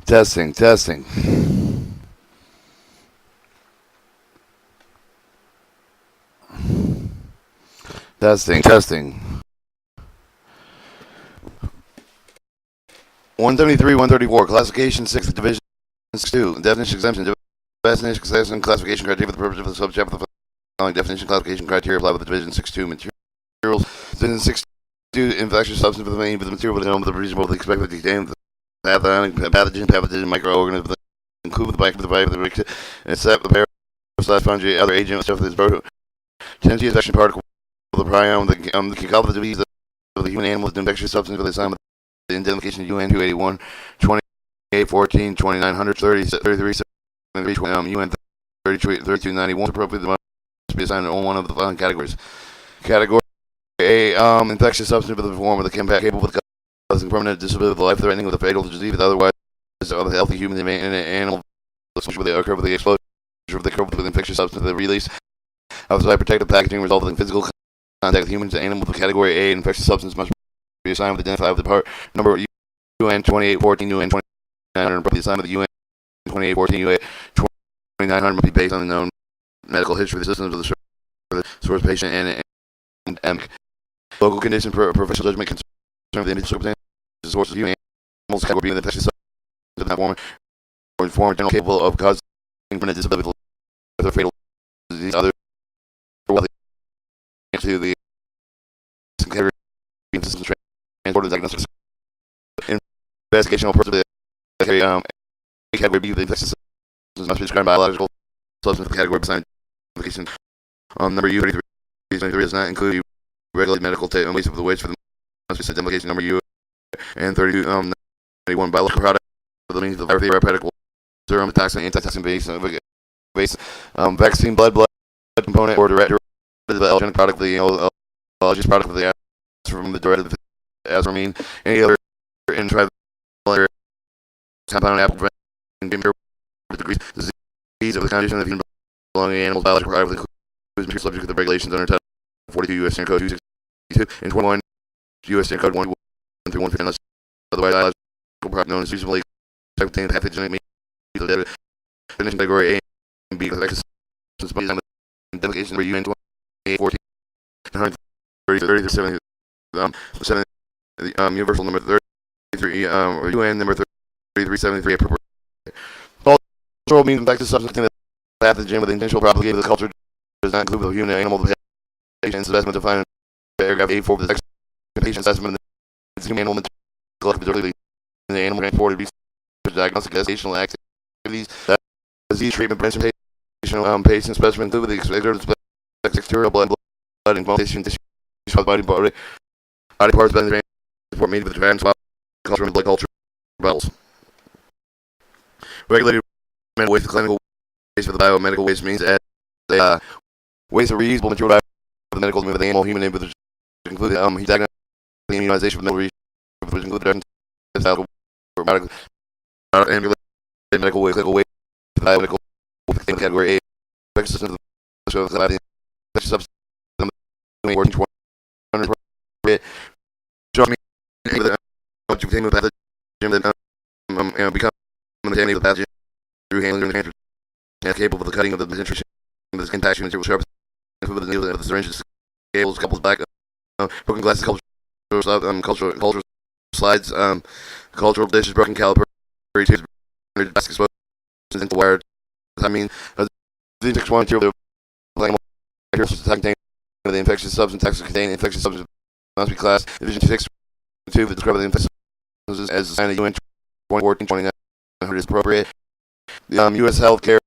Testing, testing, testing, testing. 173, 134. Classification 6, Division 2. Definition exemption. Definition exemption classification criteria for the purpose of the subchapter of the following definition classification criteria apply with the Division 6.2 materials. Division 6.2 infectious substance for the main for the material with the reasonable expected to contain the pathogen, microorganism, include the bike, except the parasite, fungi, other agent, stuff that is broken. Tendency infection particle, the prion, the can cause the disease of the human animal is an infectious substance for the assignment. The identification of UN 281, 2814, 2930, 33, 73, UN 3291 appropriate must be assigned to one of the following categories. Category A, infectious substance for the form of the impact capable of causing permanent disability, life-threatening, with a fatal disease, otherwise of the healthy human and animal where they occur with the exposure of the infectious substance, the release outside protective packaging resulting in physical contact with humans and animals. With category A, infectious substance must be assigned with identified with the part number UN 2814, UN 2900, but the assignment of the UN 2814, UN 2900 must be based on the known medical history of the systems of the source patient and local condition for professional judgment concerning the individual circumstances, sources of human animals, category B, the infectious substance of that form or form general capable of causing permanent disability with a fatal disease, other to the category systems transported diagnostics investigational purpose of the category B, the infectious substance must be described biological substance of the category assigned identification. Number U 33 does not include regulated medical waste of the waste for the must be sent identification number U and 32 91 biological product for the means of the therapeutic serum toxin antitoxin base vaccine blood component or direct allergenic product the allergies product of the from the direct azramine any other intravenous compound apple disease of the condition of human belonging animals biological product includes subject to the regulations under Title 42 U.S. Standard Code 262 and 21 U.S. Standard Code 131 unless otherwise biological product known as reasonably contained pathogenic means of data definition category A and B infectious substance on the identification number UN 2814 130 universal number 33 UN number 3373 appropriate. Cultural means infectious substance pathogen with the intentional propagated of the culture does not include the human and animal. The patient assessment defined in paragraph 84 of the patient assessment of the human animal particularly in the animal transported research diagnostic educational activities disease treatment prevention patient specimen include the exterior blood and tissue body parts by the transport media with the trans culture and blood culture bottles. Regulated medical waste, the clinical waste for the biomedical waste means as waste of reusable material for the medical with the animal human name which include the immunization of medical which include the medical waste, clinical waste, biomedical category A, infectious systems of the infectious substance show me that you contain the pathogen that become contaminated with the pathogen through handling the transfer and capable of the cutting of the penetration of the skin packaging material sharp with the needle of the syringes scales couples back broken glasses cultural slides cultural dishes broken caliper tubes basket explosions into wired I mean the infectious material contain the infectious substance contain infectious substance must be classed division 6.2 that describe the infectious substances as assigned to UN 2014 2900 is appropriate. The U.S. healthcare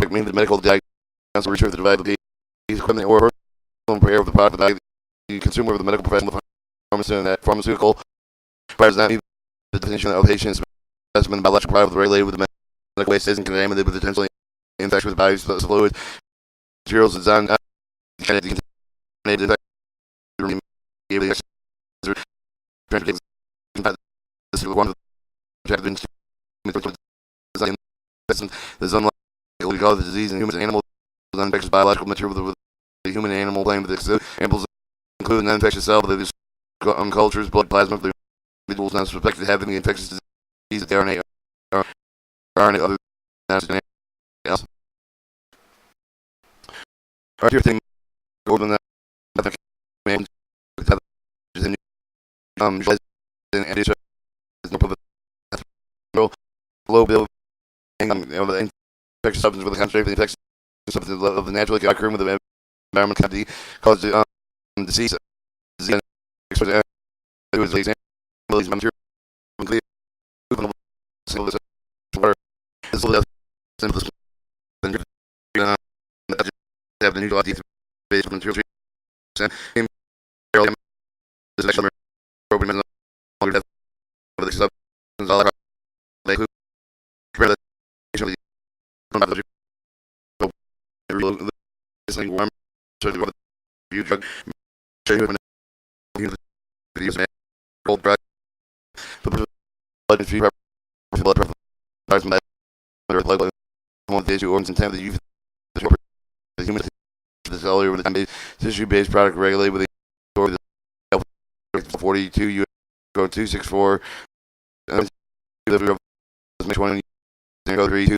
means the medical diagnosis research the device equipment or personal prayer of the product of the consumer of the medical professional pharmaceutical does not meet the definition of patient specimen biological product regulated with the medical waste isn't contaminated with potentially infectious with body fluids materials designed contaminated is unlikely to cause the disease in humans and animals. Non-infectious biological material with the human and animal plane with the animals include non-infectious cell with cultures, blood plasma, the individuals not suspected having the infectious disease, the RNA or any other than anything else. Or your thing over than that, nothing can just and it's no public low bill the infectious substance with the concentration of the infectious substance of the naturally occurring with the environment cavity causes disease. Disease exposure to example these material clear single water is little simple than have the new ideas based on material and this actually program longer death of the substance all around they could prevent the this thing warm certainly what the view drug show you when the videos man cold drug the blood and fever blood pressure stars and blood one of the organs and time that you the human the cellular with the tissue based product regulated with the 42 U go 264 make one go 32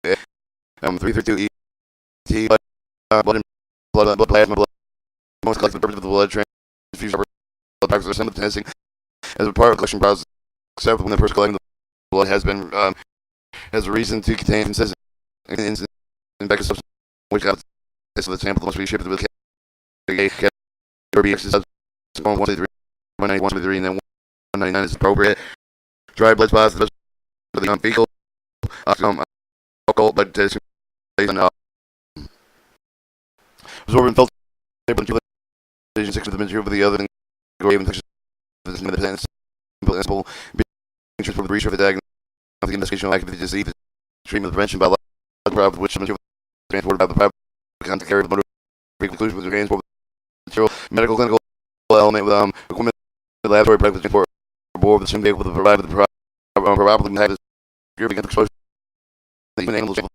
332 ET blood plasma blood most collected purpose of the blood transfusion blood packs are sent to testing as a part of the collection process except when the person collecting the blood has been has a reason to contain consistent infectious substance which got so the sample must be shipped with category exercise 123 193 and then 199 is appropriate. Dry blood spots the fecal alcohol blood test and absorbent filter division 6 of the material for the other grave infection simple being transferred with research for the diagnostic investigational activity disease treatment prevention by lab which material transported by the private contact carrier with motor conclusion with transport material medical clinical element with equipment laboratory product transport aboard the same vehicle to provide with the probably have this against exposure the human animals as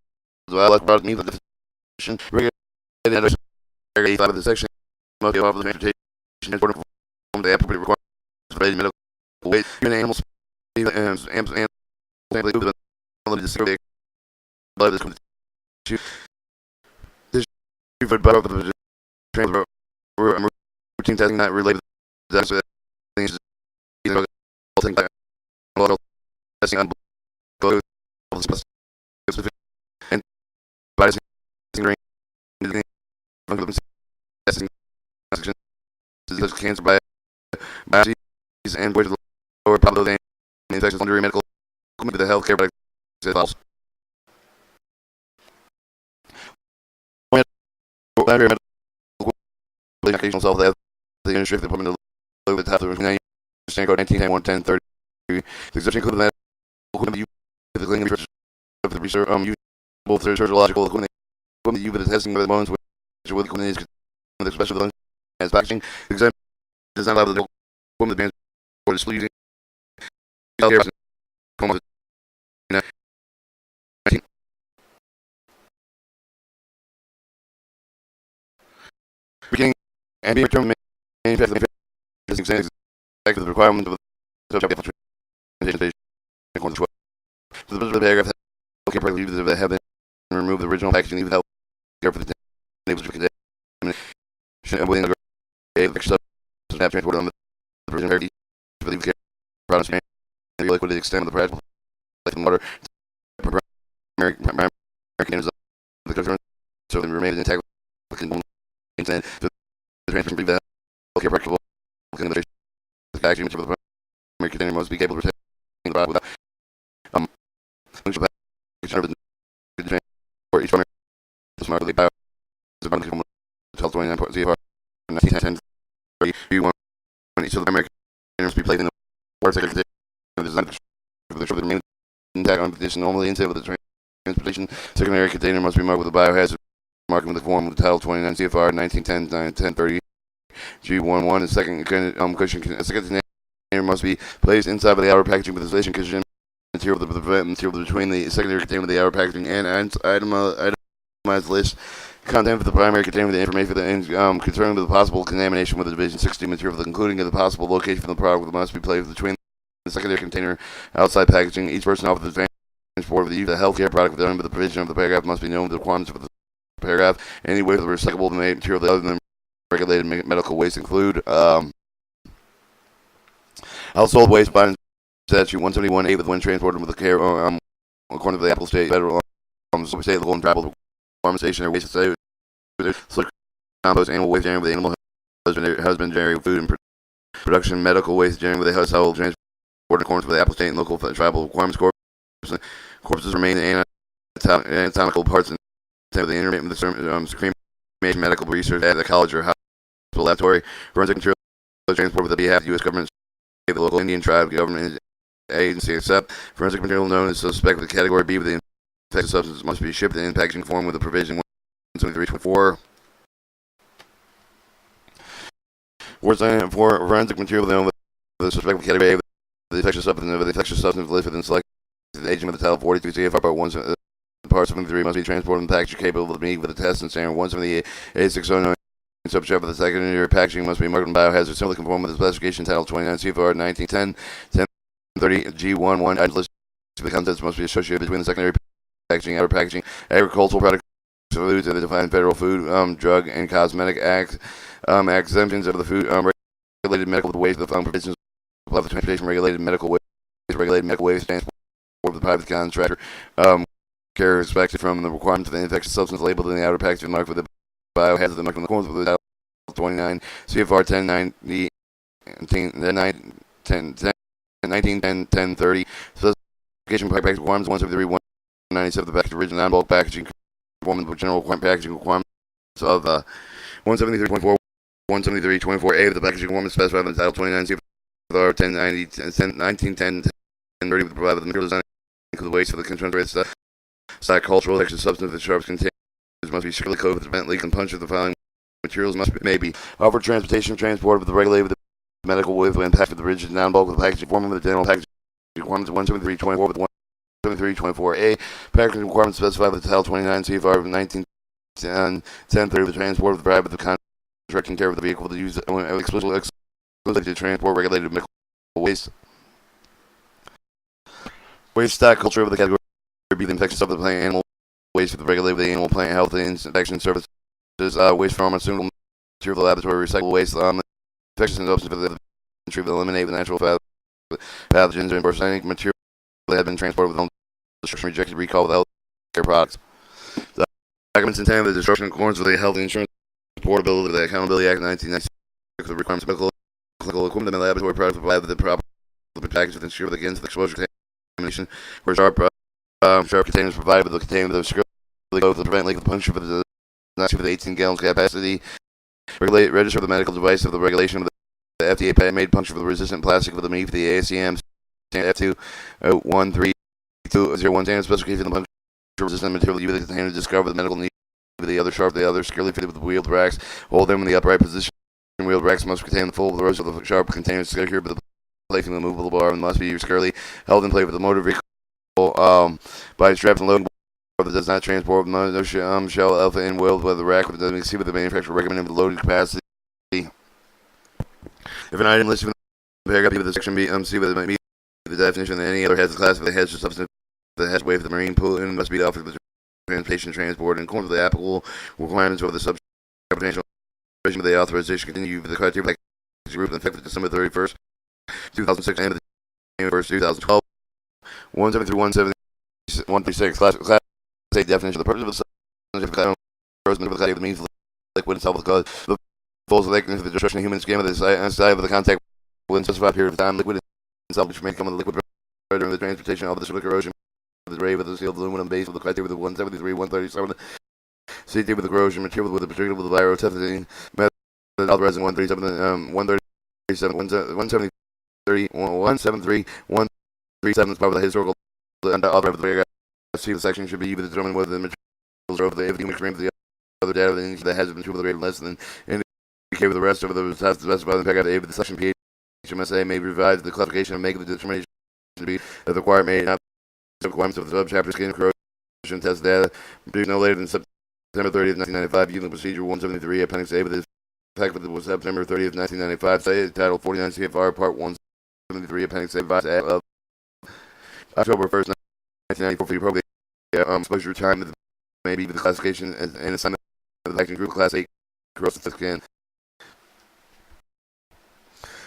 well as product means the definition regulated of the section of the transportation transport from the appropriate requirements for medical weight human animals and the survey by this the transfer routine testing not related to things testing on and by testing cancer by biopsies and with lower probability infections under medical equipment to the healthcare but false. Occasional self that the industry department of the top of the code 1910 the exception included that equipment the clinical research of the research both surgical equipment you for the testing of the bones which with equipment is the special as packaging example does not allow the equipment band or the sleeving beginning and being determined manufacturing is exactly the requirement of the subject presentation according to the paragraph okay probably that have been remove the original packaging even help care for the tables to contain within the extra snap transport on the version of the believe care products and the liquid extent of the practical like water primary containers of the customer so they remain intact and the transfer believe that okay practical the packaging material of the primary container must be capable of retaining the product without functional packaging for each primary smartly bio is about to 29 CFR 1910 31 each of the primary containers be placed in the water sector design for the remaining intact on condition normally into the transportation secondary container must be marked with a biohazard marking with the form of the title 29 CFR 1910 30 G11 and second cushion container must be placed inside of the outer packaging with isolation cushion material to prevent material between the secondary container of the outer packaging and itemized list content for the primary container the information for the concerning with the possible contamination with the division 60 material for the including of the possible location for the product must be placed between the secondary container outside packaging each person off the transport of the use of a healthcare product within the provision of the paragraph must be known the requirements of the paragraph. Any way of the recyclable material other than regulated medical waste include household waste by statute 171A with when transported with the care according to the Apple State Federal State Local and Tribal Farm Station or waste state compost animal waste generated with animal husbandry food and production medical waste generated with a household transport in accordance with the Apple State and Local Tribal Requirements corpses remain anatomical parts of the intermittent cremation medical research at the college or hospital laboratory forensic material transport with the behalf of the U.S. government, the local Indian tribe government agency except forensic material known as suspect with category B with the infected substance must be shipped in packaging form with the provision 173.24. For forensic material known with the suspect with category A with the infectious substance listed in selected agent with the title 42 CFR Part 1 Part 73 must be transported in package capable of meet with the test and standard 178.8609. Subject of the secondary packaging must be marked in biohazard similarly conform with the specification title 29 CFR 1910 1030 G11 items listed the contents must be associated between the secondary packaging outer packaging agricultural products foods and the defined federal food drug and cosmetic act exemptions of the food regulated medical waste the provisions of the transportation regulated medical waste transport of the private contractor care expected from the requirements of the infectious substance labeled in the outer packaging marked with the biohazard the marked in the corners of the 29 CFR 1090 1910 specification package requirements 173 197 the package original non-bulk packaging conformance with general packaging requirements of 173.4 173.24A of the packaging requirements specified in the title 29 CFR 1090 1910 1030 with the provided material design include the waste of the concentrated stock cultural extra substance that sharps contain must be strictly coated to prevent leak and puncture the following materials may be offered transportation transport with the regulated with the medical with when packed with the rigid non-bulk with the packaging formula with the general packaging requirements of 173.24 with 173.24A packaging requirements specified with the title 29 CFR 1910 the transport of the private the contracting care of the vehicle to use exclusively to transport regulated medical waste stock culture of the category be the infectious of the plant animal waste for the regulated the animal plant health and inspection services waste pharmaceutical material laboratory recycle waste infectious substance for the entry of eliminate the natural pathogens and organic material that have been transported with destruction rejected recall with healthcare products. The documents intended for the destruction in accordance with the Health Insurance Portability of the Accountability Act 1996 for the requirements of medical equipment and laboratory products provided with the proper package with ensure against the exposure contamination where sharp containers provided with the container of the to prevent leak of puncture for the 18 gallons capacity. Register the medical device of the regulation of the FDA made puncture for the resistant plastic with the meat for the ASCM F2132001 standard specification of the puncture resistant material used the container to discover the medical need for the other securely fitted with wheeled racks. Hold them in the upright position. Wheeled racks must contain the full rows of the sharp containers secured with the placing the movable bar and must be securely held in place with the motor vehicle by straps and loading that does not transport no shell alpha in wheeled with the rack with the see with the manufacturer recommended the loading capacity. If an item listed in the paragraph B with the section B see with the definition of any other hazard class of the hazardous substance that has waived the marine pollutant must be offered for transportation transport in accordance with the applicable requirements of the substantial provision of the authorization continue with the criteria group effective December 31st 2006 and the 1st 2012 173 class state definition of the purpose of the substance of the means of the liquid itself will cause the full thickness of the destruction of human skin of the side of the contact within a specified period of time. Liquid itself which may come with the liquid during the transportation of the circular corrosion of the ray with the sealed aluminum base with the criteria with the 173 137 CT with the corrosion material with the particular with the virotesting method authorizing 137 137 173 137 is part of the historical authorized with the paragraph. See the section should be even determine whether the materials are of the human extreme of the other data that has been true with the rate less than indicate with the rest of the tests specified in the paragraph A with the section PHMSA may revise the classification and make the determination to be that the requirement may not the requirements of the subchapter skin corrosion test data no later than September 30th 1995 using procedure 173 appendix A with this effect with was September 30th 1995 title 49 CFR part 173 appendix A of October 1st 1994 for the appropriate exposure time, maybe the classification and assignment of the packaging group class 8 corrosive skin.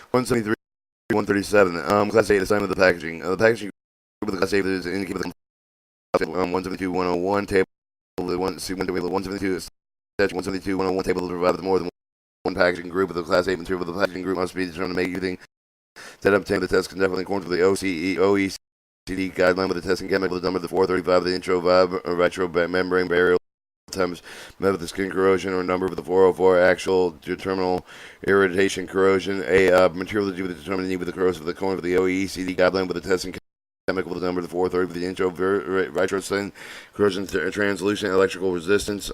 173, 137. Class 8 assignment of the packaging. The packaging group of the class 8 is indicated with 172, 101 table. The 172 statute 172, 101 table to provide more than one packaging group of the class 8 material. The packaging group must be determined to make using that obtain the test conducted according to the OECD guideline with the testing chemical the number of the 435 the intro vitro membrane burial times method of the skin corrosion or number of the 404 actual terminal irritation corrosion a material that you would determine the need with the corrosive the corner of the OECD guideline with the testing chemical the number of the 430 for the intro vitro skin corrosion translucent electrical resistance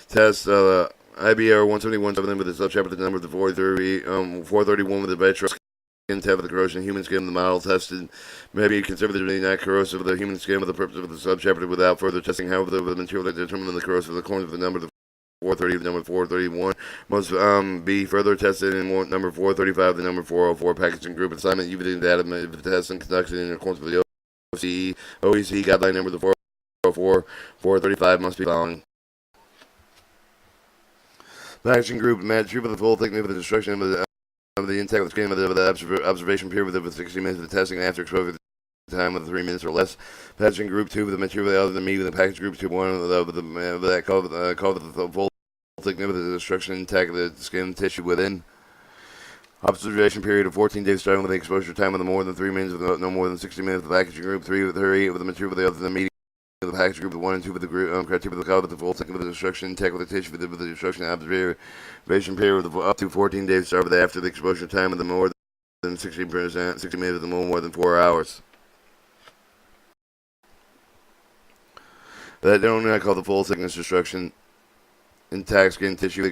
test IBR 171 with the subchapter the number of the 431 with the vitro tab of the corrosion human skin the model tested may be conservatively not corrosive of the human skin for the purpose of the subchapter without further testing. However, the material that determined the corrosive the corner of the number of the 430 the number 431 must be further tested in number 435 the number 404 packaging group assignment using data if the testing conducted in accordance with the OECD guideline number the 404 435 must be following. Packaging group material for the full thickness of the destruction of the intake of the skin of the observation period with 60 minutes of the testing after exposure the time of 3 minutes or less. Packaging group 2 with the material other than me with the package group 2 1 with that called the full thickness of the destruction intake of the skin tissue within. Observation period of 14 days starting with the exposure time of more than 3 minutes with no more than 60 minutes. The packaging group 3 with 38 with the material other than me. The package group 1 and 2 with the group criteria with the call with the full thickness of the destruction intake with the tissue with the destruction observation period of up to 14 days start with after the exposure time of the more than 60 minutes of the more than 4 hours. That only I call the full thickness destruction intact skin tissue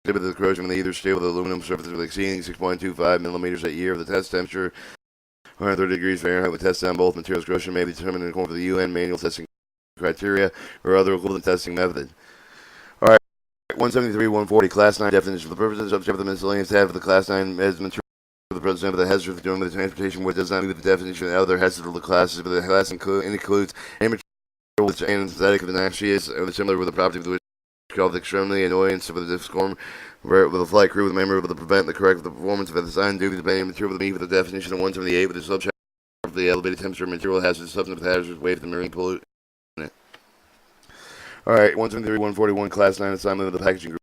exhibit the corrosion with either steel with aluminum surface with exceeding 6.25 millimeters a year. The test temperature 130 degrees Fahrenheit with tests on both materials. Corrosion may be determined in accordance with the UN manual testing criteria or other equivalent testing method. Alright, 173, 140, Class 9 definition. For the purposes of the miscellaneous tab of the Class 9 as material for the present of the hazard during the transportation which does not meet the definition of other hazard of the classes, but the class includes any material which anesthetic of the noxious or similar with the property of the which called extremely annoyance with the disform with a flight crew with a member of the prevent the correct the performance of the assigned duty to pay material with the meet with the definition of 178 with the subchapter of the elevated temperature material hazard substance hazardous weight the marine pollutant. Alright, 173, 141, Class 9 assignment of the packaging group.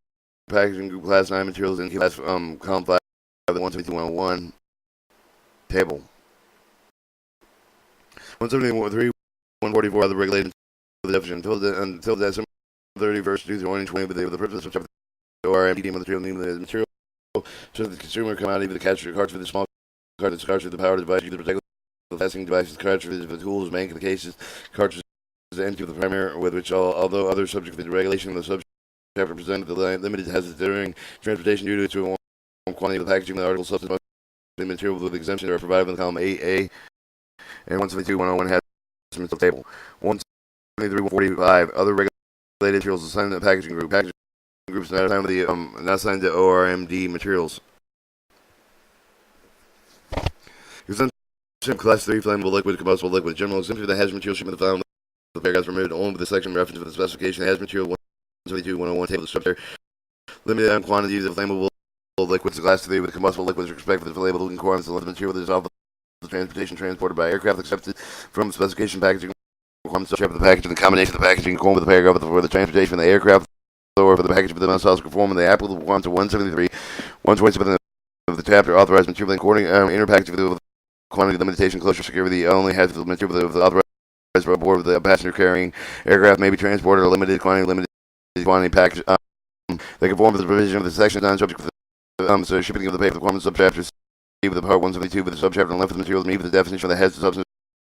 Packaging group Class 9 materials in Class column 5 of the 172, 101 table. 173, 144 are the regulated the definition until December 31st, 2020 with the purpose of ORMD material so the consumer commodity with the cartridge with the small cartridge with the power device the protect the testing devices cartridges the tools bank the cases cartridges empty of the primary with which although other subject to the regulation of the subject have presented the limited hazards during transportation due to a quantity of the packaging of the article substance material with exemption are provided in column 8A and 172 101 has table 173 145 other regulated materials assigned to the packaging group groups not assigned to the not assigned to ORMD materials. Exemption class 3 flammable liquid combustible liquid general exemption for the hazard material shipment of found the paragraphs removed only with the section reference to the specification hazard material 172 101 table of structure limited on quantities of flammable liquids class 3 with combustible liquids respect for the label requirements of the material that is off the transportation transported by aircraft accepted from specification packaging requirements of the packaging the combination of the packaging conform with the paragraph for the transportation of the aircraft or for the package for the must also conform with the applicable requirements of 173 127 of the chapter authorized material according inner package with the quantity limitation closure security only has the material of the authorized for aboard with the passenger carrying aircraft may be transported or limited quantity package they conform with the provision of the section on subject for the so shipping of the paper requirements subchapter C with the part 172 with the subchapter on left of the materials meet with the definition of the hazardous substance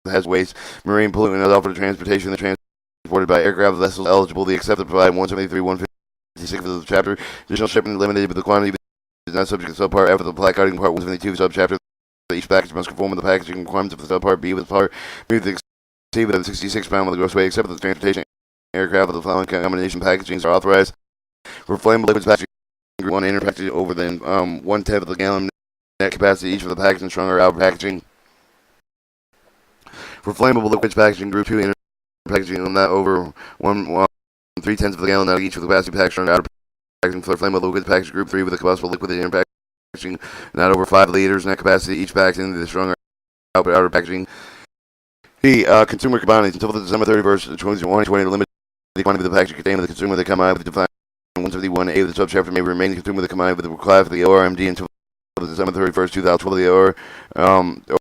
has waste marine pollutant and offered transportation the transported by aircraft vessels eligible the accepted provide 173 156 of the chapter additional shipment limited with the quantity is not subject to subpart F of the placarding part 172 subchapter each package must conform with the packaging requirements of the subpart B with part B with the C with a 66 pound with the gross weight except for the transportation aircraft of the following combination packagings are authorized for flammable liquids packaging group 1 inner packaging over than 1/10 of the gallon net capacity each of the packaging strong or out packaging For flammable liquids packaging, Group 2 inner packaging not over 3/10 of a gallon out of each with capacity packaging outer packaging. For flammable liquids packaging, Group 3 with a combustible liquid inner packaging not over 5 liters net capacity each packaging. The stronger outer packaging. Consumer commodities until December 31st, 2020, limited the quantity of the package contained by the consumer that come out with the defined 171A of the subchapter may remain the consumer that come out with the class of the ORMD until December 31st, 2012. The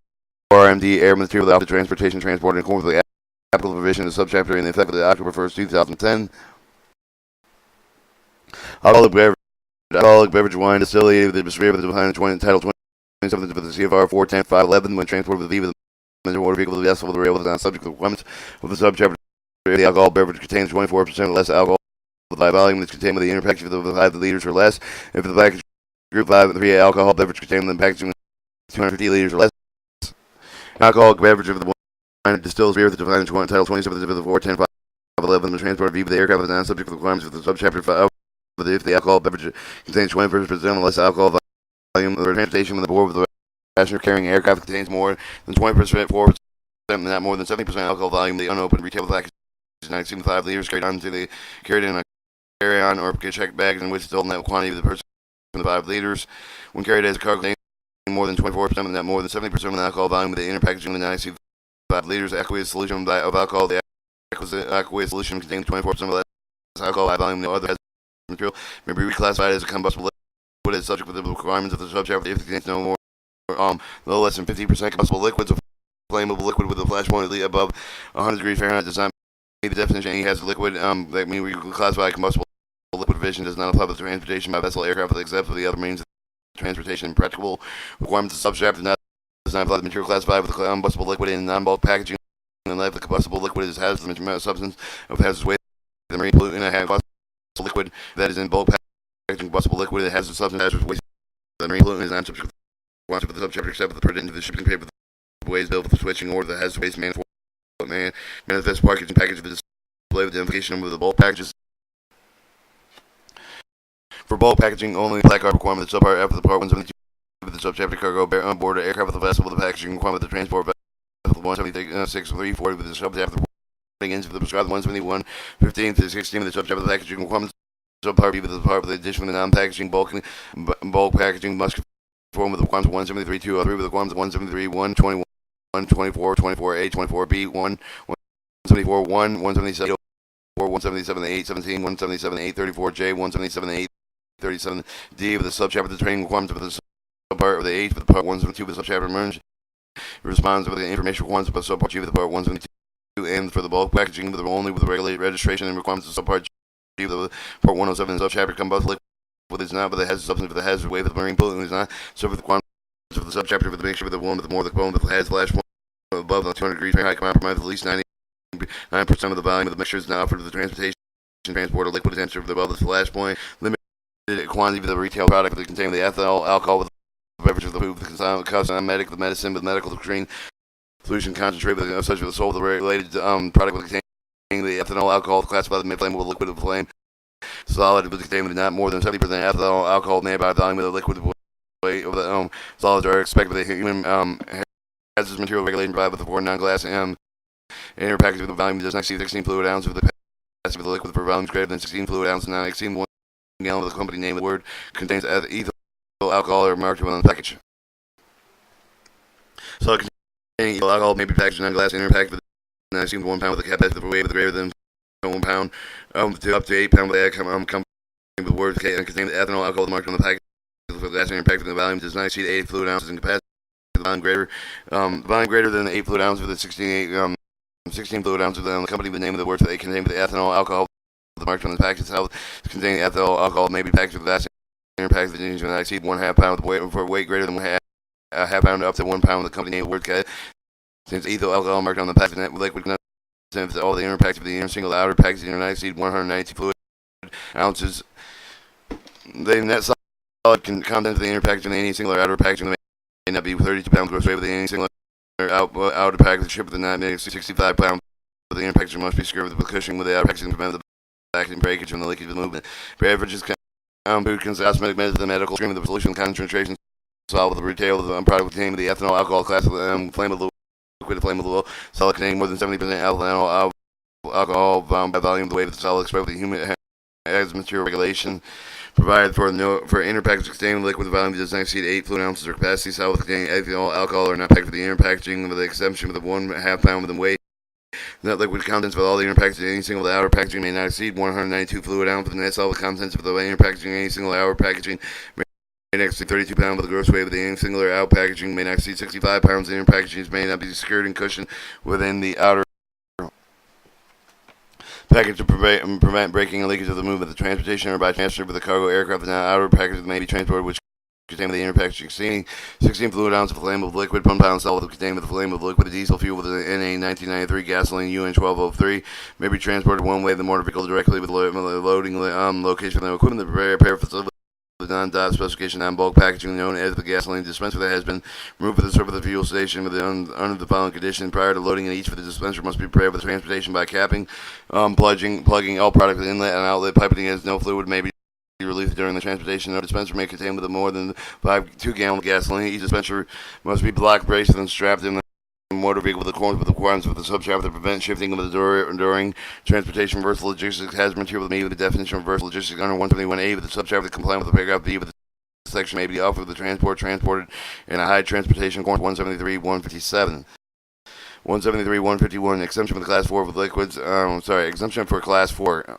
ORMD air material out the transportation transport in accordance with the applicable provision of the subchapter in the effect of the October 1st, 2010. Alcoholic beverage wine distillated with the spirit of the Title 27 of the CFR 410-511 when transported with the V of the motor vehicle with the vessel with the rail on subject to the requirements of the subchapter. The alcohol beverage contains 24% or less alcohol by volume that's contained with the inner package of 5 liters or less. If the package Group 5 and 3 alcohol beverage contained in the packaging 250 liters or less. Alcoholic beverage of the wine distilled beer with the defined Title 27 of the 410-511 the transport of the aircraft is not subject to the requirements of the subchapter 5. If the alcohol beverage contains 21% or less alcohol volume, the transportation on the board with the passenger carrying aircraft contains more than 20%, 4%, not more than 70% alcohol volume. The unopened retail package is not exceeding 5 liters carried in a carry-on or checked bags in which still net quantity of the person from the 5 liters. When carried as a cargo containing more than 24% and not more than 70% of the alcohol volume of the inner packaging of the 5 liters aqueous solution of alcohol. The aqueous solution containing 24% of less alcohol volume. No other material may be reclassified as a combustible liquid as subject to the requirements of the subchapter if it contains no more no less than 50% combustible liquids. A flammable liquid with a flash point above 100 degrees Fahrenheit does not meet the definition. Any has liquid that means we classify combustible liquid provision does not apply to transportation by vessel aircraft except for the other means of transportation. Practical requirements of subchapter does not apply to material classified with combustible liquid in non-bulk packaging. Unless the combustible liquid has the substance of hazardous waste, the marine pollutant has combustible liquid that is in bulk packaging. Combustible liquid that has the substance of hazardous waste. The marine pollutant is not subject to the subchapter except for the put into the shipping paper ways built with the switching or the hazardous waste manifest package and package of the display with the identification of the bulk packages. For bulk packaging, only the placard requirement the subpart after the part 172 with the subchapter cargo bear on board the aircraft with the vessel with the packaging requirement the transport vessel 176-340 with the subchapter into the prescribed 171 15 to 16 with the subchapter the packaging requirements subpart B with the part with the addition of the non-packaging bulk packaging must conform with the requirements 173 203 with the requirements 173 121 124 24A 24B 174 1 177 177 8 17 177 8 34J 177 8 37D with the subchapter the training requirements of the subpart of the 8 with the part 172 with the subchapter emerge responds with the information requirements of the subpart G with the part 172 and for the bulk packaging with the only with the regulated registration and requirements of subpart G with the part 107 subchapter combustible liquid with is not but the hazard substance for the hazard wave of the marine pollutant is not so for the quantity of the subchapter for the mixture with the one with the more the bone with the has flash above the 200 degrees Fahrenheit compromise with at least 99% of the volume of the mixture is now offered to the transport of liquid temperature above the flash point. Limited quantity of the retail product that contain the ethanol, alcohol with the beverage of the food, the cosmetic, the medicine with medical screen solution concentrate with such as the soul, the related product with containing the ethanol, alcohol classified as flammable liquid of flame. Solid with containing not more than 70% ethanol, alcohol, nearby volume of the liquid weight of the solids are expected with the human hazardous material regulated by with the 4 non-glass inner package with the volume does not exceed 16 fluid ounces of the capacity of the liquid for volumes greater than 16 fluid ounces, not exceeding 1 gallon of the company name of the word contains ethyl alcohol or marked on the package. So containing ethyl alcohol may be packaged in non-glass inner package with not exceeding 1 pound with a capacity for weight with greater than 1 pound to up to 8 pound with company with the word containing ethanol alcohol marked on the package for the glass inner package with the volume does not exceed 8 fluid ounces in capacity. The volume greater than 8 fluid ounces with the 16 fluid ounces on the company with the name of the word they contain with the ethanol alcohol the marked on the package itself containing ethanol alcohol may be packaged with glass inner package that does not exceed 1/2 pound for weight greater than half pound up to 1 pound with the company name of the word since ethyl alcohol marked on the package with liquid all the inner package of the inner single outer package do not exceed 190 fluid ounces. The net solid content of the inner package in any single or outer packaging may not be 32 pounds gross weight with any single outer package shipped with not 65 pounds. The inner packaging must be secured with cushioning with the outer packaging to prevent the packaging breakage from the liquid movement. Beverages, food, cosmetic, medicine, medical stream of the solution concentration solid with the retail of the product containing the ethanol alcohol class of flammable liquid flammable solid containing more than 70% alcohol by volume. The way that the solid expressed with the human as material regulation provided for inner package containing liquid volume does not exceed 8 fluid ounces or capacity. Solid containing ethanol, alcohol are not packed for the inner packaging with the exception of the 1/2 pound within weight. Net liquid contents of all the inner packaging any single outer packaging may not exceed 192 fluid ounces. The net solid contents of the inner packaging any single outer packaging may not exceed 32 pounds, with the gross weight of the any singular outer packaging may not exceed 65 pounds. The inner packaging may not be secured and cushioned within the outer package to prevent breaking and leakage of the movement of the transportation or by transfer of the cargo aircraft. The outer package may be transported which contain the inner packaging containing 16 fluid ounces of flammable liquid, 1 pound solid containing with the flammable liquid diesel fuel with an NA 1993 gasoline UN 1203 may be transported one way of the motor vehicle directly with loading location of the equipment. The repair facility the non-dot specification non-bulk packaging known as the gasoline dispenser that has been removed for the surface of the fuel station with under the following condition. Prior to loading, each for the dispenser must be prepared for the transportation by capping, plugging all product inlet and outlet piping as no fluid may be released during the transportation. No dispenser may contain with more than 2 gallons of gasoline. Each dispenser must be block braced and strapped in the motor vehicle with the requirements of the subchapter to prevent shifting of the during transportation. Reverse logistics has material with me with the definition of reverse logistics under 171A with the subchapter complying with the paragraph B with the section may be offered the transported in a high transportation according to 173-157. 173-151 exemption for the class 4 with liquids. Exemption for class 4.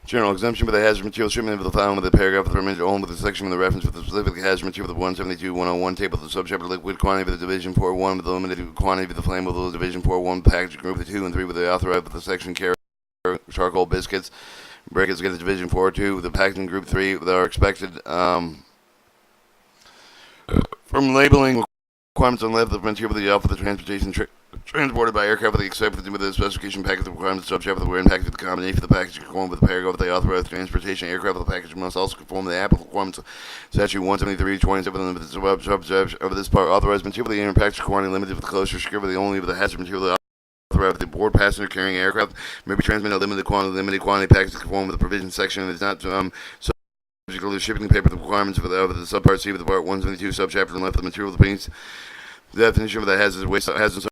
General exemption for the hazardous material shipment of the following with the paragraph permitted only with the section with the reference for the specific hazardous material of the 172-101 table of the subchapter liquid quantity of the division 4-1 with the limited quantity of the flammable division 4-1 package group the 2 and 3 with the authorized with the section charcoal biscuits briquettes get the division 4-2 with the packaging group 3 that are expected from labeling requirements on level of material with the alpha the transportation transported by aircraft except with the specification package requirements of the subchapter were impacted with the combination of the package conform with the paragraph they authorized transportation aircraft of the package must also conform to the applicable requirements of statute 173-27 of the subchapter of this part authorized material with the inner package quantity limited with the closure secure with the only with the hazard material authorized the board passenger carrying aircraft may be transmitted a limited quantity package to conform with the provision section and is not subject to shipping paper requirements of the subpart C with the part 172 subchapter and left the material of the paints. The definition of the hazardous waste hazardous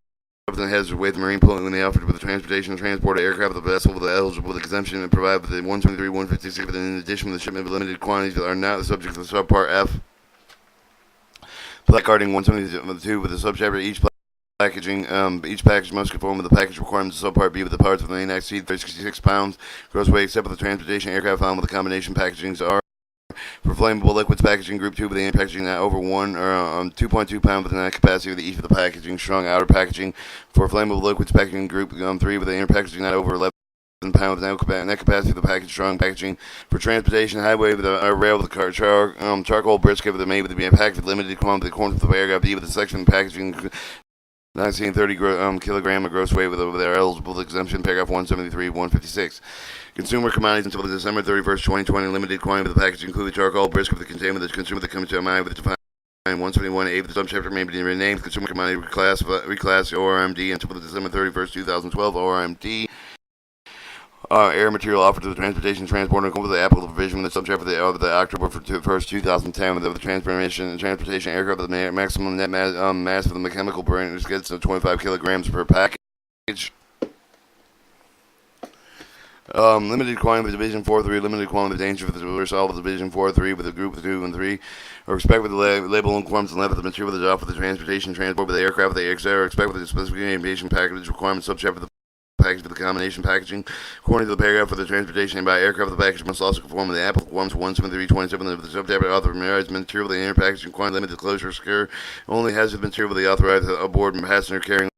waste marine pollutant when they offered with the transportation transport of aircraft of the vessel with the eligible exemption and provide with the 123-156 but in addition with the shipment of limited quantities that are not subject to the subpart F. Placarding 172 with the subchapter each package must conform with the package requirements of subpart B with the parts may not exceed 66 pounds gross weight except for the transportation aircraft found with the combination packagings are for flammable liquids packaging group 2 with the packaging not over 1 or 2.2 pounds with the net capacity of each of the packaging strong outer packaging for flammable liquids packaging group 3 with the inner packaging not over 11 pounds with net capacity of the package strong packaging for transportation highway with a rail with the charcoal brisket with the made with the package with limited quantity according to the paragraph B with the section packaging 1930 kilogram of gross weight with their eligible exemption paragraph 173-156. Consumer commodities until December 31st, 2020. Limited quantity of the package include charcoal brisket with the containment of the consumer that comes to mind with the defined 171A with the subchapter may be renamed consumer commodity reclass ORMD until December 31st, 2012 ORMD. Air material offered to the transportation transporter with the applicable provision with the subchapter of the October 1st, 2010 with the transportation aircraft with the maximum net mass of the mechanical burn gets 25 kilograms per package. Limited quantity of Division 4-3, limited quantity of danger for the resolve of Division 4-3 with the group 2 and 3, or expect with the label and requirements and level of the material with the offer of the transportation transport with the aircraft, they expect with the specific aviation package requirements subchapter the package with the combination packaging. According to the paragraph for the transportation by aircraft, the package must also conform with the applicable requirements 173-27 of the subchapter authorized material with the inner packaging quantity limited closure secure only has the material with the authorized aboard passenger carrying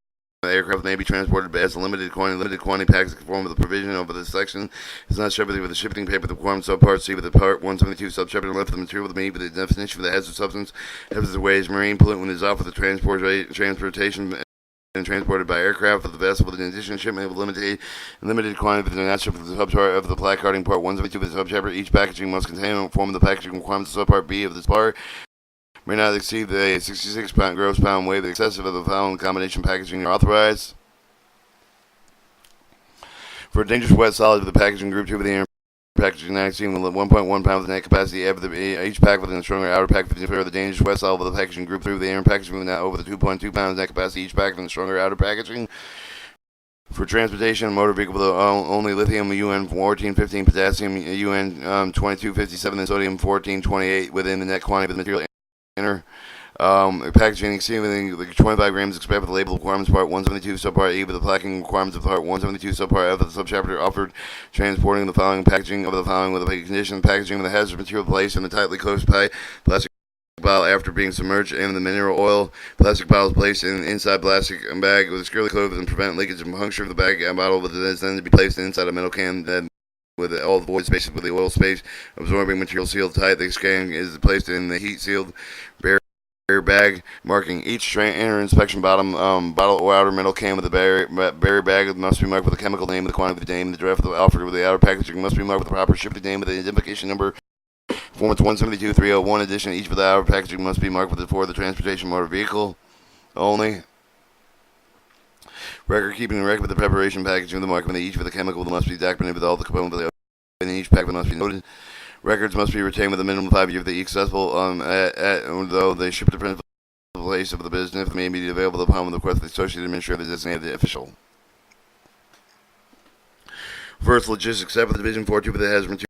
the aircraft may be transported as a limited quantity package conform with the provision of this section is not shepherded with the shipping paper the requirements of part C with the part 172 subchapter left of the material with the with the definition of the hazardous substance hazardous waste marine pollutant is off with the transportation and transported by aircraft with the vessel with an additional shipment of limited quantity of the not shipped with the subchapter of the placarding part 172 with the subchapter each packaging must contain and form the packaging requirements of subpart B of this part may not exceed the 66 pound gross pound weight. The excessive of the following combination packaging are authorized. For dangerous wet solids with the packaging group 2 with the packaging 19 with 1.1 pounds of net capacity. Each pack with a stronger outer pack for the dangerous west side of the packaging group through the inner packaging with now over the 2.2 pounds net capacity. Each pack with a stronger outer packaging. For transportation, motor vehicle with only lithium UN 1415, potassium UN 2257, and sodium 1428 within the net quantity of the material inner. Packaging exceeding 25 grams except for the label requirements part 172 subpart E with the packing requirements of part 172 subpart F of the subchapter offered transporting the following packaging of the following with the condition packaging of the hazardous material placed in the tightly closed plastic bottle after being submerged in the mineral oil. Plastic bottle is placed in inside plastic bag with a securely closed and prevent leakage and puncture of the bag and bottle with it is then to be placed inside a metal can that with all the void spaces with the oil space absorbing material sealed tight. The can is placed in the heat sealed barrier bag, marking each inner inspection bottle or outer metal can with the barrier bag must be marked with the chemical name, the quantity of the name, the draft offered with the outer packaging must be marked with the proper shipping name with the identification number. Performance 172301 edition. Each of the outer packaging must be marked with for the transportation motor vehicle only. Record keeping a record with the preparation packaging of the mark with each with the chemical must be documented with all the components of the in each pack must be noted. Records must be retained with a minimum of 5 years of the accessible, though they ship to the principal place of the business, may be available upon the request of the associated administrator of the designated official. First, logistics, except for the division 4.2 that has material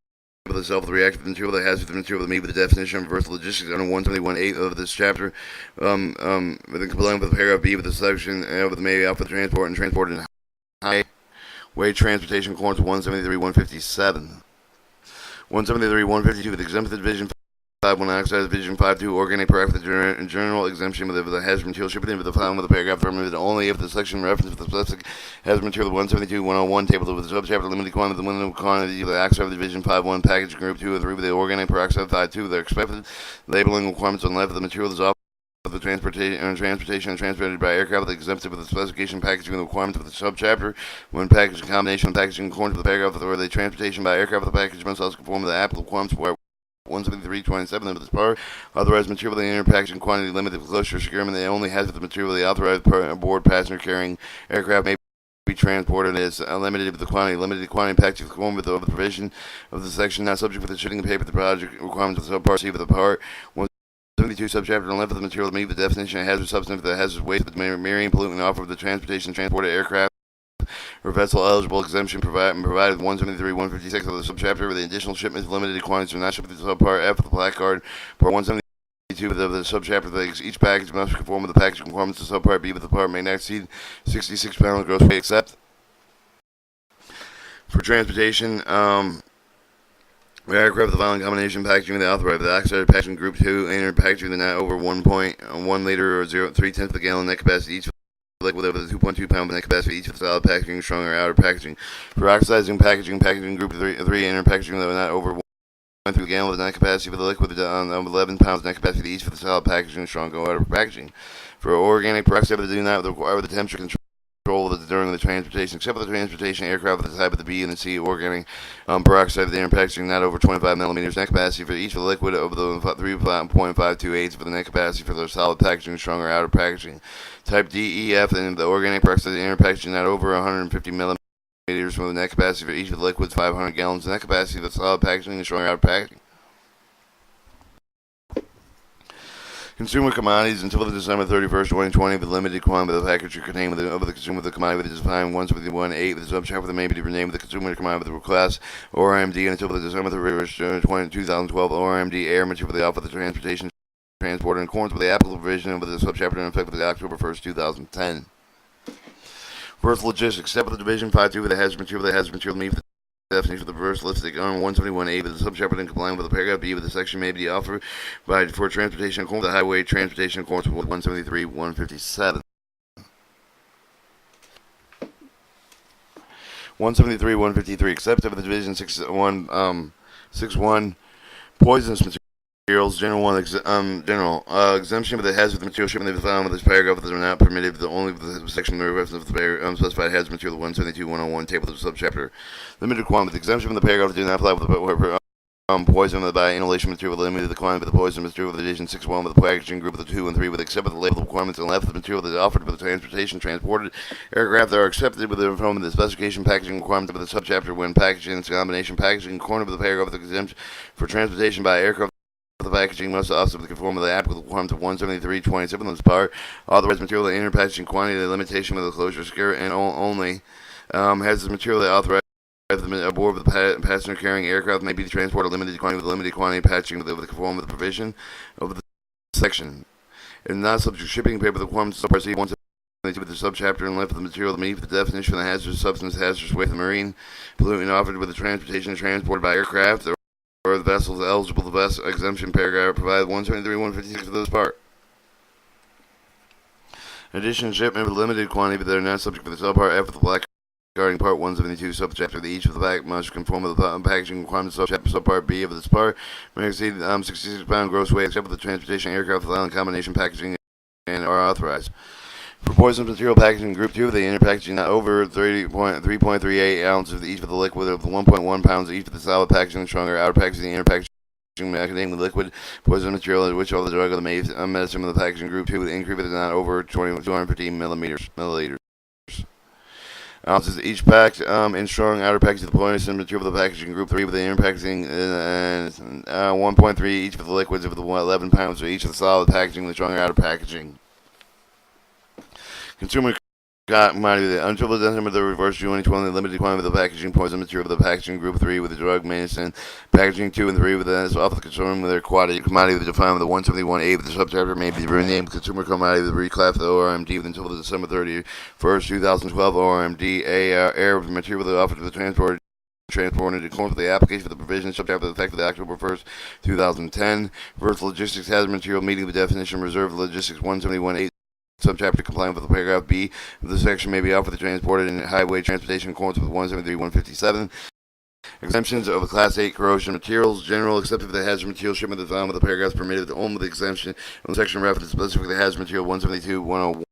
of the self, the reactive material that has the material of the meat with the definition of reverse logistics under 171.8 of this chapter, within complying with the paragraph B with the section of the may out for the transport and transported in highway transportation according to 173.157. 173.152 with exempted division 5.1 oxide division 5.2 organic product with the general exemption with the hazard material shipped in with the following with the paragraph permitted only if the section reference with the specific hazard material 172.101 table with the subchapter limited quantity the minimum quantity of the oxide division 5.1 package group 2 and 3 with the organic peroxide 5.2 their expected labeling requirements on the left of the material is off of the transportation and transported by aircraft exempted with the specification packaging and the requirements of the subchapter when packaged in combination with packaging according to the paragraph or the transportation by aircraft the package must also conform to the applicable requirements for 173.27 of this part. Authorized material in the inner packaging quantity limited to closure securement. They only has the material the authorized board passenger carrying aircraft may be transported as limited with the quantity packaging conform with the provision of the section not subject for the shipping and paper the project requirements of the subpart C of the part. 72 subchapter on the left of the material to meet the definition of hazardous substance for the hazardous waste of the marine pollutant offer of the transportation transported aircraft or vessel eligible exemption provided 173.156 of the subchapter with the additional shipments of limited quantities are not shipped to the subpart F of the placard. Part 172 of the subchapter each package must conform with the packaging requirements of subpart B, but the part may not exceed 66 pounds gross weight except for transportation. Aircraft the following combination packaging the authorized the oxide packaging group 2 inner packaging the not over 1.1 liter or 0.3 of the gallon net capacity each liquid over the 2.2 pound net capacity each of the solid packaging stronger outer packaging. For oxidizing packaging group 3 inner packaging that not over 1.3 gallon with net capacity for the liquid 11 pounds net capacity each for the solid packaging stronger outer packaging. For organic peroxide do not require the temperature control during the transportation, except for the transportation aircraft with the type of the B and the C organic peroxide of the inner packaging not over 25 millimeters net capacity for each of the liquid over the 3.528 for the net capacity for the solid packaging stronger outer packaging. Type D, E, F, and the organic peroxide of the inner packaging not over 150 millimeters for the net capacity for each of the liquids 500 gallons net capacity for the solid packaging and stronger outer packaging. Consumer commodities until December 31st, 2020, with limited quantity of the package contained of the consumer with the commodity with defined 171.8 with the subchapter that may be renamed with the consumer commodity with the class ORMD until December 31st, 2012 ORMD air material for the offer of the transportation transport in accordance with the applicable provision of the subchapter in effect with the October 1st, 2010. First logistics, except for the division 5.2 with the hazard material meet definition of the reverse lipstick on 171A with the subchapter in compliance with the paragraph B with the section may be offered by for transportation according to the highway transportation according to 173.157. 173.153 except for the division 6.1 poisonous materials general exemption with the hazard material shipment they found with this paragraph that are not permitted only with the section of the reference of the specified hazard material 172.101 table of the subchapter limited quantity exemption from the paragraph that do not apply with the poison by inhalation material limited the quantity of the poison material with Edition 6.1 with the packaging group of the 2 and 3 with except for the label requirements and left the material that is offered with the transportation transported aircraft that are accepted with the from the specification packaging requirements of the subchapter when packaging and combination packaging corner of the paragraph with the exemption for transportation by aircraft. The packaging must also conform to the applicable requirements of 173.27 of this part. Authorized material, the inner packaging quantity, the limitation with the closure secure and only has the material that authorized aboard with the passenger carrying aircraft may be transported limited quantity with limited quantity packaging with the conform with the provision of the section. And not subject to shipping paper, the requirements of subpart C 172 with the subchapter and left of the material to meet the definition of the hazardous substance, hazardous waste, the marine pollutant offered with the transportation transported by aircraft or the vessels eligible to vessel exemption paragraph provided 173-156 for this part. In addition, shipment with limited quantity but they are not subject to the subpart F of the black regarding Part 172, Subchapter, each of the pack must conform with the packaging requirements of Subpart B of this part, may exceed 66-pound gross weight, except for the transportation aircraft allowing combination packaging and are authorized. For poison material packaging, Group 2, the inner packaging not over 3.38 ounces of each of the liquid of the 1.1 pounds of each of the solid packaging and stronger outer packaging, the inner packaging containing the liquid poison material in which all the drug of the medicine of the packaging Group 2 with increase is not over 215 milliliters. Ounces each packed in strong outer packaging of the poison material of the packaging Group 3 with the inner packaging 1.3 each of the liquids of the 11 pounds of each of the solid packaging with stronger outer packaging. Consumer commodity until the December the reverse June 2020 limited quantity of the packaging poison material of the packaging Group 3 with the drug medicine packaging 2 and 3 with the off the consumer with their commodity defined with the 171A with the subchapter may be renamed consumer commodity with the reclass of the ORMD until the December 31st 2012 ORMD air material that offered to the transported in accordance with the application for the provision subchapter effective October 1st 2010 versus logistics hazard material meeting the definition reserved logistics 171A subchapter complying with the paragraph B of the section may be offered to transported in highway transportation in accordance with 173-157. Exemptions of Class 8 corrosion materials, general, except if the hazard material shipment is found with the paragraphs permitted only the exemption of the section reference specifically the hazard material 172-101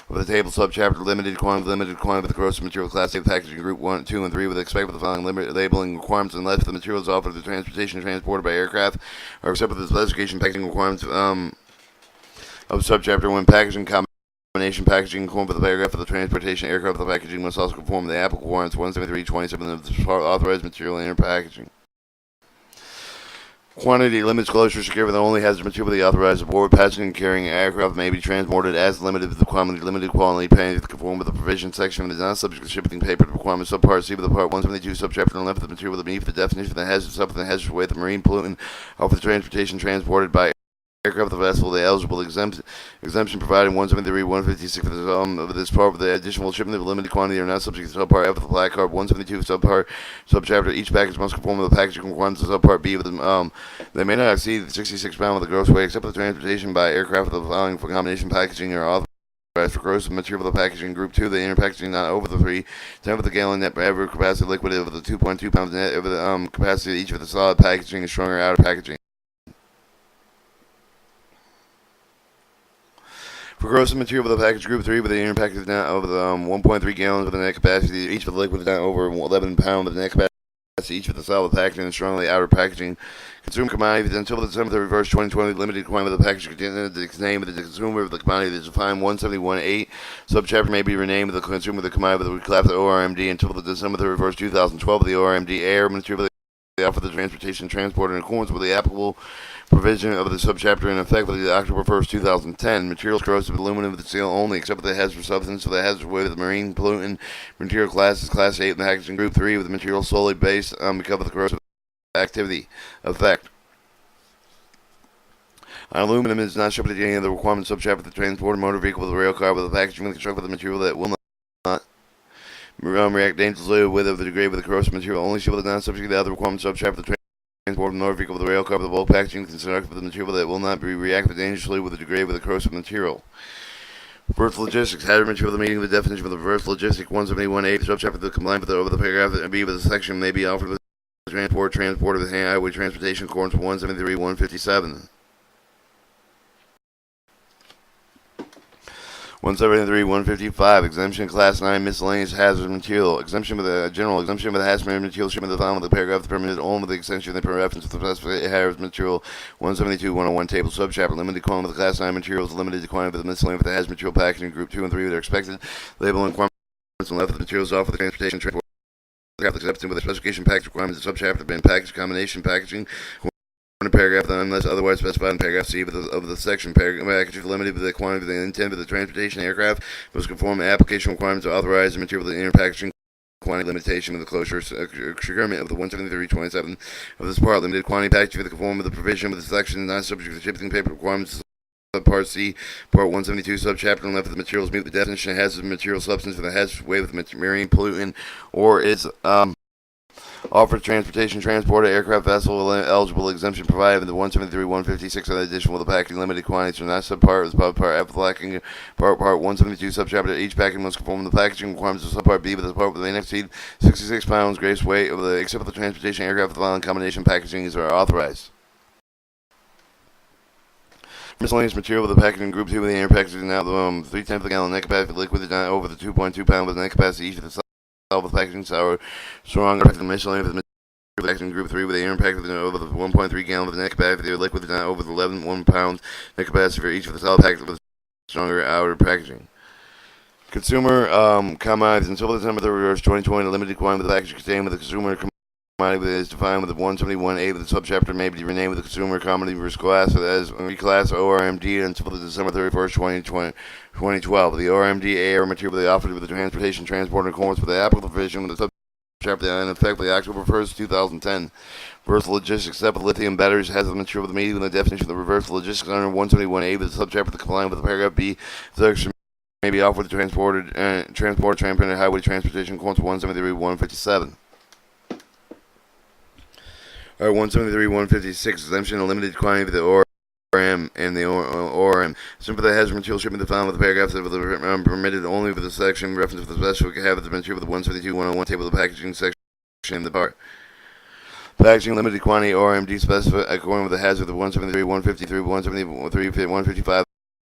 of the table subchapter limited quantity with the corrosive material Class 8 packaging Group 1, 2, and 3 with expect with the following labeling requirements unless the materials offered to transportation transported by aircraft or except with the specification packaging requirements of subchapter when packaging combination packaging conform with the paragraph of the transportation aircraft the packaging must also conform to the applicable requirements 173-27 of the authorized material in packaging. Quantity limits closure secure with only hazardous material the authorized aboard passengers and carrying aircraft may be transported as limited with the quantity limited quantity paying to conform with the provision section is not subject to shipping paper requirements subpart C with the part 172 subchapter and left of the material beneath the definition of the hazardous substance the hazardous weight the marine pollutant of the transportation transported by aircraft of the vessel, the eligible exemption provided 173-156 of this part of the additional shipment of limited quantity are not subject to subpart F of the black card 172 subchapter. Each package must conform with the packaging requirements of subpart B with they may not exceed 66 pounds with the gross weight except for the transportation by aircraft of the following for combination packaging or authorized for corrosive material of the packaging Group 2, the inner packaging not over the 10 of the gallon net average capacity liquid of the 2.2 pounds net over the capacity of each of the solid packaging and stronger outer packaging. For corrosive material with the package Group 3 with the inner package not over the 1.3 gallons with the net capacity each of the liquid not over 11 pounds with the net capacity each of the solid packaging and strongly outer packaging. Consumer commodity until the December 31st 2020 limited quantity of the package containing the name of the consumer of the commodity that is defined 171.8 subchapter may be renamed with the consumer of the commodity with the reclass of the ORMD until the December 31st 2012 the ORMD air material offer the transportation transporter in accordance with the applicable provision of the subchapter in effect with the October 1st 2010 materials corrosive aluminum with the steel only except for the hazardous substance of the hazardous weight of the marine pollutant material class is Class 8 in the packaging Group 3 with the material solely based because of the corrosive activity effect. Aluminum is not subject to any of the requirements subchapter of the transport motor vehicle with a rail car with the packaging with constructed with the material that will not react dangerously with the degrade with the corrosive material only ship is not subject to the other requirements subchapter of the transport of the motor vehicle with the rail car with the bulk packaging constructed with the material that will not be reacted dangerously with the degrade with the corrosive material. Reverse logistics hazard material the meaning of the definition of the reverse logistic 171A subchapter the compliant with the over the paragraph and B with the section may be offered with transport of the highway transportation accordance with 173-157. 173, 155, exemption class 9 miscellaneous hazardous material. Exemption with a general exemption with a hazardous material shipment of the following with the paragraph permitted only with the extension of the reference to the specified hazardous material. 172, 101 table subchapter limited quantity with the class 9 materials limited quantity with the miscellaneous with the hazardous material packaging group 2 and 3 with their expected label and requirements and left with the materials off with the transportation transport. Acceptance with the specification package requirements of subchapter bin package combination packaging. Paragraph unless otherwise specified in paragraph C of the section. Package limited with the quantity of the intent of the transportation aircraft must conform to application requirements to authorize the material of the inner packaging quantity limitation of the closure procurement of the 173.27 of this part. Limited quantity package for the conform of the provision of the section not subject to the shipping paper requirements. Part C, Part 172, subchapter and left of the materials meet the definition of hazardous material substance for the hazardous way with marine pollutant or its offered transportation, transport, aircraft vessel, eligible exemption provided in the 173, 156 on addition with the packaging limited quantities are not subpart with part F lacking part 172 subchapter. Each packaging must conform to the packaging requirements of subpart B with the part with the exceed 66 pounds gross weight of the except for the transportation aircraft with the following combination packagings are authorized. Miscellaneous material with the packaging group 2 with the air packaging now 3/10 of the gallon net capacity liquid not over the 2.2 pound with the net capacity each of the with packaging sour strong miscellaneous with the packaging group 3 with the air packaging over the 1.3 gallon with the net capacity liquid not over the 11 pounds net capacity for each of the solid packaging with stronger outer packaging. Consumer commodities until December 31st, 2020, limited quantity with the packaging contained with the consumer commodity is defined with the 171A with the subchapter may be renamed with the consumer commodity versus class as reclass ORMD until the December 31st, 2012. The ORMD air material they offered with the transportation, transport, and accordance with the applicable provision with the subchapter in effect by October 1st, 2010. Reverse logistics, except with lithium batteries, has the material with the meaning and the definition of the reverse logistics under 171A with the subchapter complying with the paragraph B. The may be offered to transported, transplanted highway transportation, according to 173, 157. All right, 173, 156, exemption of limited quantity of the ORM and the ORM. Simply the hazardous material shipment found with the paragraphs that are permitted only for the section reference to the specific habit of the material with the 172, 101 table of the packaging section in the part. Packaging limited quantity ORMD specified according with the hazard of the 173, 153, 173, 155.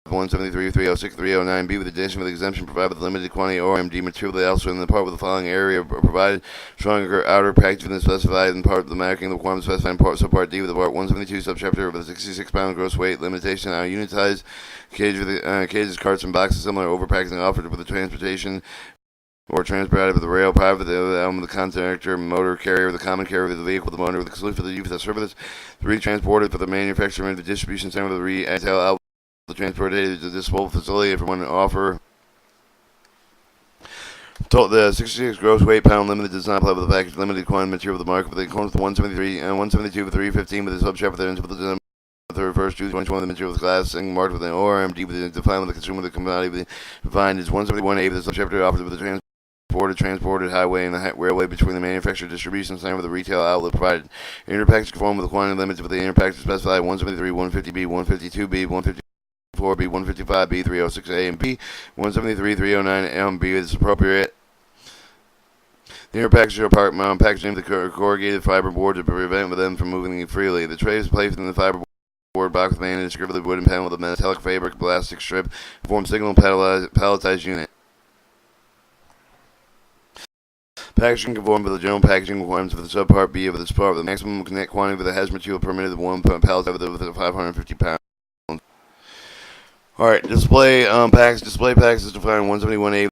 173, 306, 309B with addition with exemption provided with limited quantity ORMD material also in the part with the following area provided stronger outer packaging than specified in part of the marking the requirement specified in part subpart D with the part 172 subchapter with a 66 pound gross weight limitation on unitized cage with the cages, carts, and boxes similar overpackaging offered with the transportation or transported with the rail, private with the contractor, motor carrier, the common carrier with the vehicle, the motor with the exclusive for the use of the service, the retransported for the manufacturer and the distribution center with the retail outlet. The transported to this disposal facility for one offer. The 66 gross weight pound limited does not apply with the package limited quantity material of the market, but they according to the 173 and 172 with 315 with the subchapter that ends with the 31st, 2020, the material of the class and marked with an ORMD with the defined with the consumer the commodity defined is 171A with the subchapter offered with the transported highway and the railway between the manufacturer distribution center with the retail outlet provided. Interpackage conform with the quantity limits with the interpackage specified 173, 150B, 152B, 150. 4B, 155B, 306A, and B, 173, 309, and B is appropriate. The inner package or part mount packaging of the corrugated fiber board to prevent them from moving freely. The tray is placed in the fiber board box with bandage, scribbly wooden panel with a metallic fabric plastic strip, form single palletized unit. Packaging conform with the general packaging requirements of the subpart B of this part. The maximum net quantity of the hazardous material permitted the one pallet with 550 pounds. Alright, display packs. Display packs is defined 171A.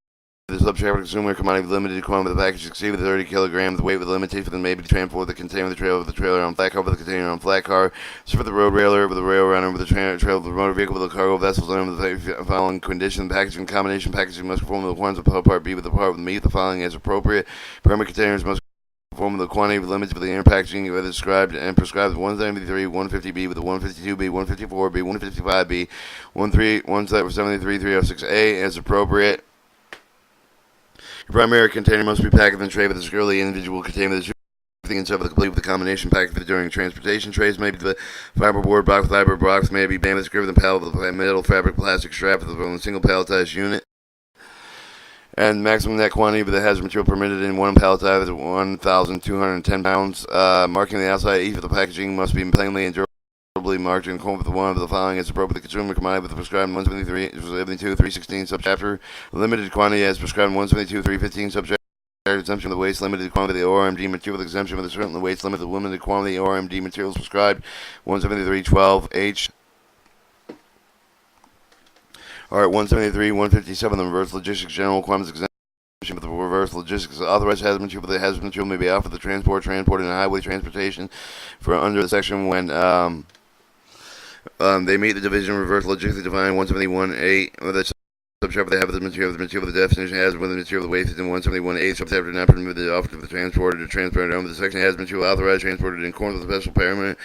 The subchapter consumer commodity limited quantity of the package exceeded 30 kilograms. The weight with limitation that may be transported the container with the trailer with the trailer on flat car with the container on flat car. So for the road railer with the rail runner with the trailer with the motor vehicle with the cargo vessels under the following condition. Packaging combination packaging must conform to the requirements of part B with the part with meat the following as appropriate. Permit containers must conform to the quantity of limits for the inner packaging as described and prescribed 173, 150B with the 152B, 154B, 155B, 173, 306A as appropriate. Your primary container must be packed in a tray with a securely individual container with everything inside with the complete with the combination package during transportation. Trays may be the fiberboard box. Fiber box may be banded secured with a pallet with a metal fabric plastic strap with a single palletized unit. And maximum net quantity of the hazardous material permitted in one palletized is 1,210 pounds. Marking the outside each of the packaging must be plainly and durable preferably marked in accordance with one of the following as appropriate. The consumer combined with the prescribed 172.316 subchapter. Limited quantity as prescribed 172.315 subchapter. Exemption of the waste limited quantity of the ORMD material. Exemption of the certain waste limit of the limited quantity of ORMD materials prescribed 173.12H. Alright, 173, 157, the reverse logistics general requirements exemption with the reverse logistics. Authorized hazardous material, but the hazardous material may be offered the transport and highway transportation for under the section when they meet the division reverse logistics defined 171A or the subchapter they have the material the definition has with the material the waste in 171A subchapter not permitted the offer of the transporter to transport under the section has material authorized transported in accordance with the special parameter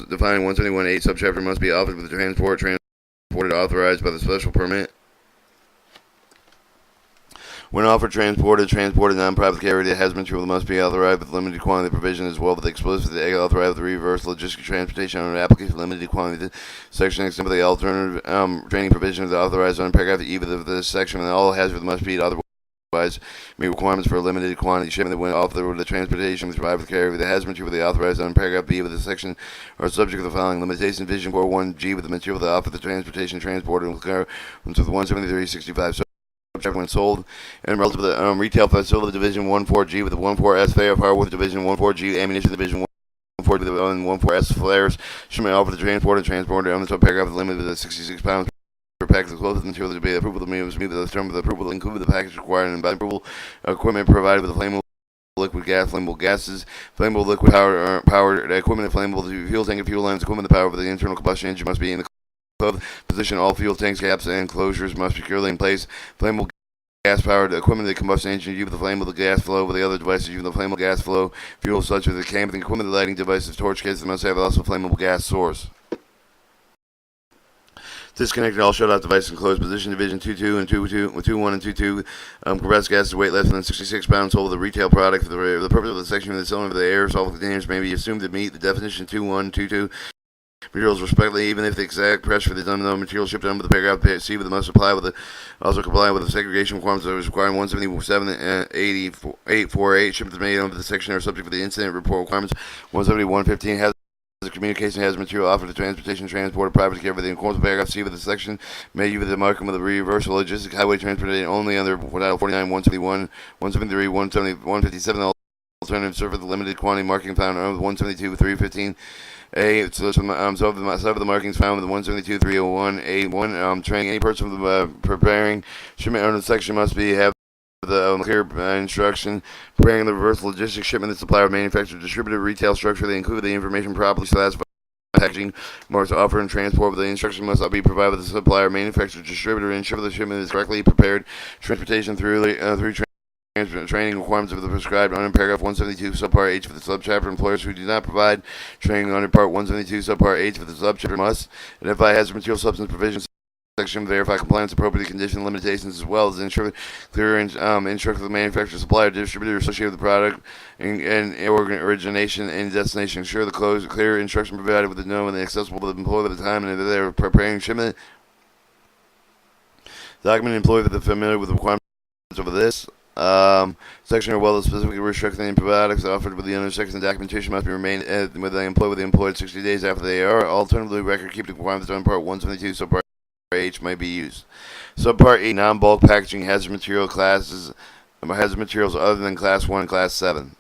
defining 171A subchapter must be offered with the transported authorized by the special permit. When offered transported non-private carrier that has material must be authorized with limited quantity provision as well with explicitly authorized with the reverse logistics transportation under application limited quantity. Section except for the alternative training provisions authorized under paragraph E of this section and all hazards must be otherwise meet requirements for a limited quantity shipment that when offered with the transportation with private carrier that has material the authorized under paragraph B of this section are subject to the following limitations. Vision 41G with the material that offered the transportation transported with 173.65. When sold and relative to the retail facility division 14G with the 14S firepower with division 14G ammunition division 14 and 14S flares should be offered the transporter on the top paragraph limited to 66 pounds per package of clothes material to be approval of the term of the approval include the package required and by approval equipment provided with the flammable liquid gas, flammable gases, flammable liquid powered equipment, flammable fuel tank and fuel lines equipment. The power of the internal combustion engine must be in the position. All fuel tanks, caps, and closures must be securely in place. Flammable gas-powered equipment, the combustion engine used with the flammable gas flow, with the other devices using the flammable gas flow fuel, such as the camping equipment, the lighting devices, torch cases must have also flammable gas source. Disconnected all shut-off devices in closed position. Division 22 and 21 and 22. Compressed gases weight less than 66 pounds. Sold the retail product for the purpose of the section of the cylinder of the aerosol containers may be assumed to meet the definition 21, 22. Materials respectively, even if the exact pressure for the unknown material shipped under the paragraph C with the must apply with the also comply with the segregation requirements that was required 177 and 848 shipments made under the section are subject to the incident report requirements 171.15 has the communication has material offered to transportation transport private care with the accordance with paragraph C with the section may use the marking with the reversal logistic highway transportation only under 49 171 173 170 157 alternative serve the limited quantity marking found under 172 315 so some of the markings found with the 172.301 A1 training any person preparing shipment under the section must have the clear instruction preparing the reverse logistics shipment the supplier manufacturer distributor retail structure they include the information properly classified packaging marks offer and transport with the instruction must be provided with the supplier manufacturer distributor ensure the shipment is correctly prepared transportation through training requirements of the prescribed under paragraph 172 subpart H for the subchapter. Employers who do not provide training under part 172 subpart H for the subchapter must identify hazardous material substance provisions section, verify compliance, appropriate condition limitations, as well as ensure clear instruct the manufacturer, supplier, distributor associated with the product and origination and destination. Ensure the clear instruction provided with the known and accessible to the employer at the time and they are preparing shipment. Document employee that are familiar with the requirements of this. Section are well specifically restricting the products offered with the under section. The documentation must be remained with the employed 60 days after they are. Alternatively, record keep the requirements on part 172 subpart H may be used. Subpart E non-bulk packaging hazard material classes hazard materials other than class 1 and class 7.